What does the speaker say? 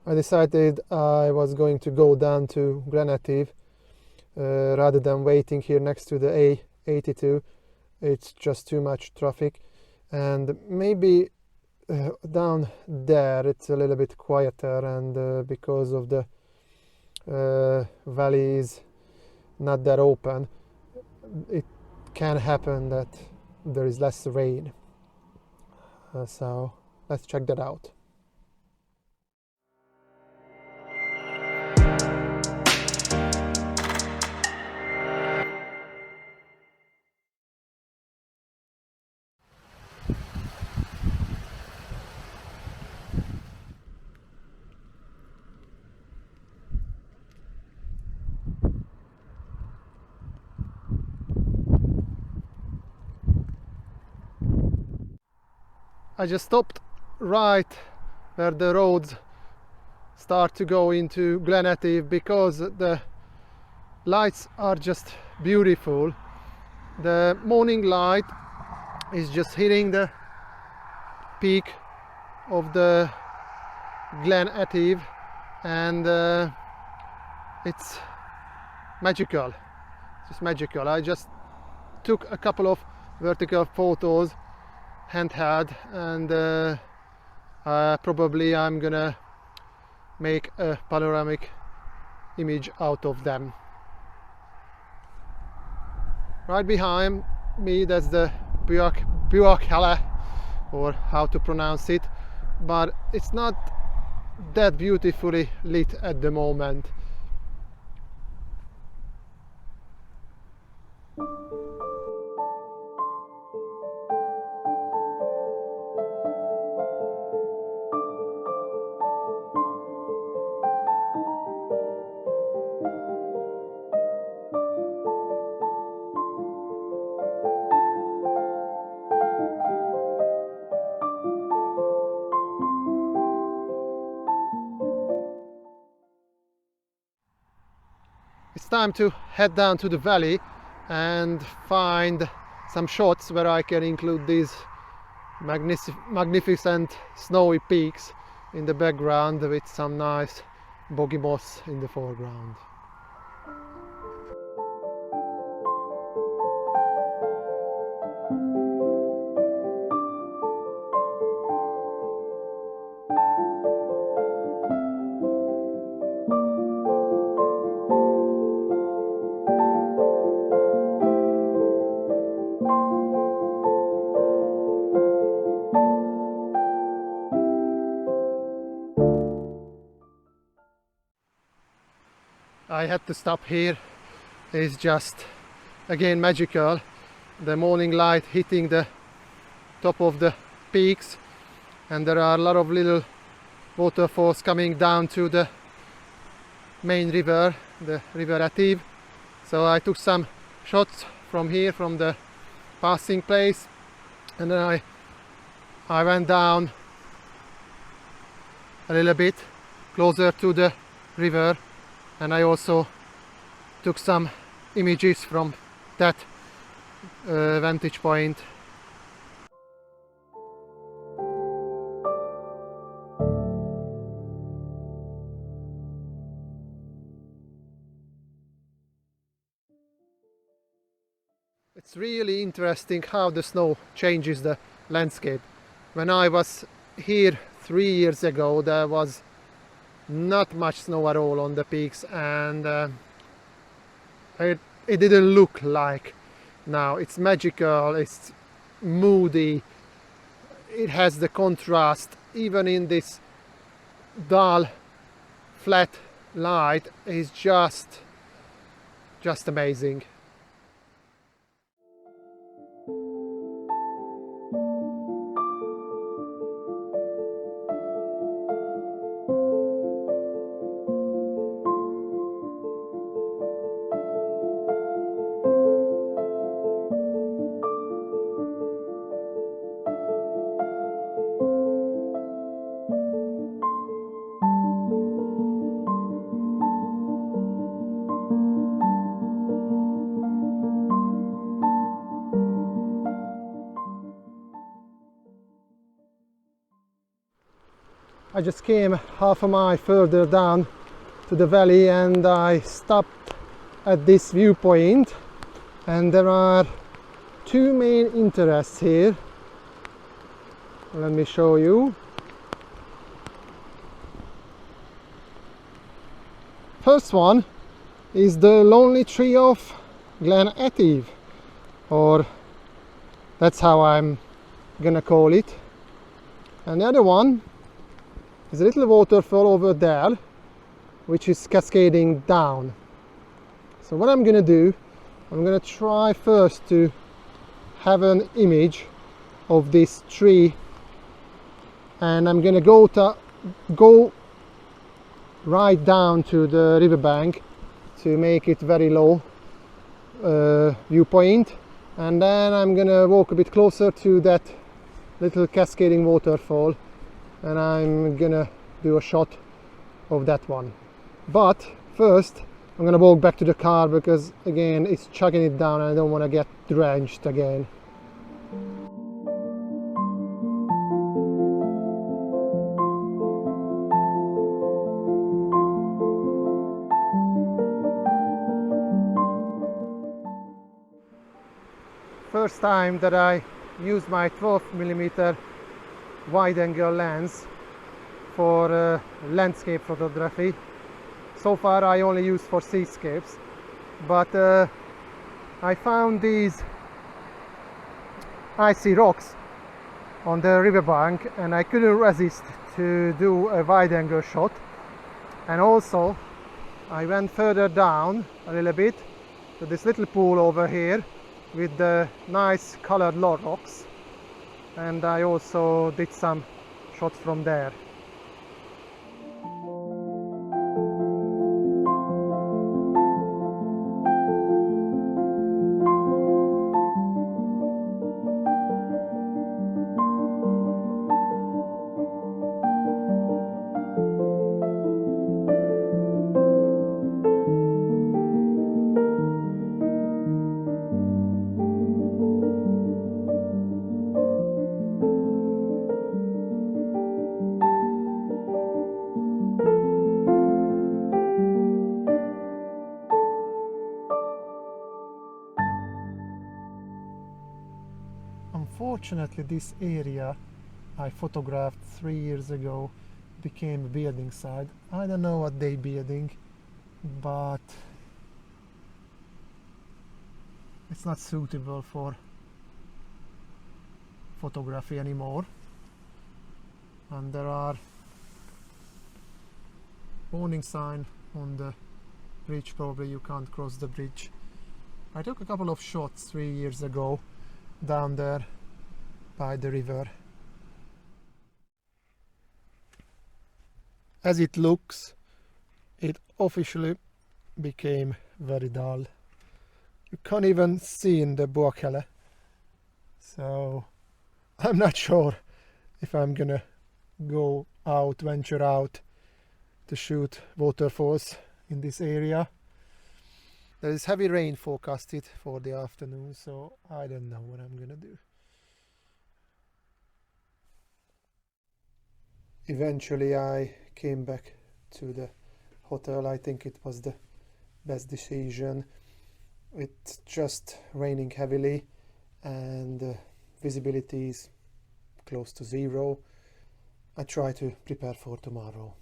I decided I was going to go down to Glen Etive rather than waiting here next to the A82. It's just too much traffic, and maybe down there it's a little bit quieter, and because of the valley is not that open, it can happen that there is less rain. So let's check that out. I just stopped right where the roads start to go into Glen Etive because the lights are just beautiful. The morning light is just hitting the peak of the Glen Etive, and it's magical. It's just magical. I just took a couple of vertical photos handheld, and probably I'm gonna make a panoramic image out of them. Right behind me, that's the Buakhela, or how to pronounce it, but it's not that beautifully lit at the moment. It's time to head down to the valley and find some shots where I can include these magnificent snowy peaks in the background with some nice boggy moss in the foreground. I had to stop here. It's just again magical. The morning light hitting the top of the peaks, and there are a lot of little waterfalls coming down to the main river, the River Etive. So I took some shots from here, from the passing place, and then I went down a little bit closer to the river, and I also took some images from that vantage point. It's really interesting how the snow changes the landscape. When I was here 3 years ago, there was not much snow at all on the peaks, and it didn't look like now. It's magical, it's moody, it has the contrast. Even in this dull flat light is just amazing. I just came half a mile further down to the valley and I stopped at this viewpoint, and there are two main interests here. Let me show you. First one is the lonely tree of Glen Etive, or that's how I'm gonna call it. And the other one is a little waterfall over there which is cascading down. So what I'm gonna do, I'm gonna try first to have an image of this tree, and I'm gonna go right down to the riverbank to make it very low viewpoint, and then I'm gonna walk a bit closer to that little cascading waterfall and I'm gonna do a shot of that one. But first I'm gonna walk back to the car because again it's chugging it down and I don't want to get drenched again. First time that I used my 12mm wide-angle lens for landscape photography. So far I only used for seascapes, but I found these icy rocks on the riverbank and I couldn't resist to do a wide-angle shot. And also I went further down a little bit to this little pool over here with the nice colored log rocks, and I also did some shots from there. Unfortunately, this area I photographed 3 years ago became a building site. I don't know what they building, but it's not suitable for photography anymore. And there are warning sign on the bridge, probably you can't cross the bridge. I took a couple of shots 3 years ago down there by the river. As it looks, it officially became very dull. You can't even see in the Buakele. So I'm not sure if I'm gonna venture out to shoot waterfalls in this area. There is heavy rain forecasted for the afternoon, so I don't know what I'm gonna do. Eventually I came back to the hotel. I think it was the best decision. It's just raining heavily and visibility is close to zero. I try to prepare for tomorrow.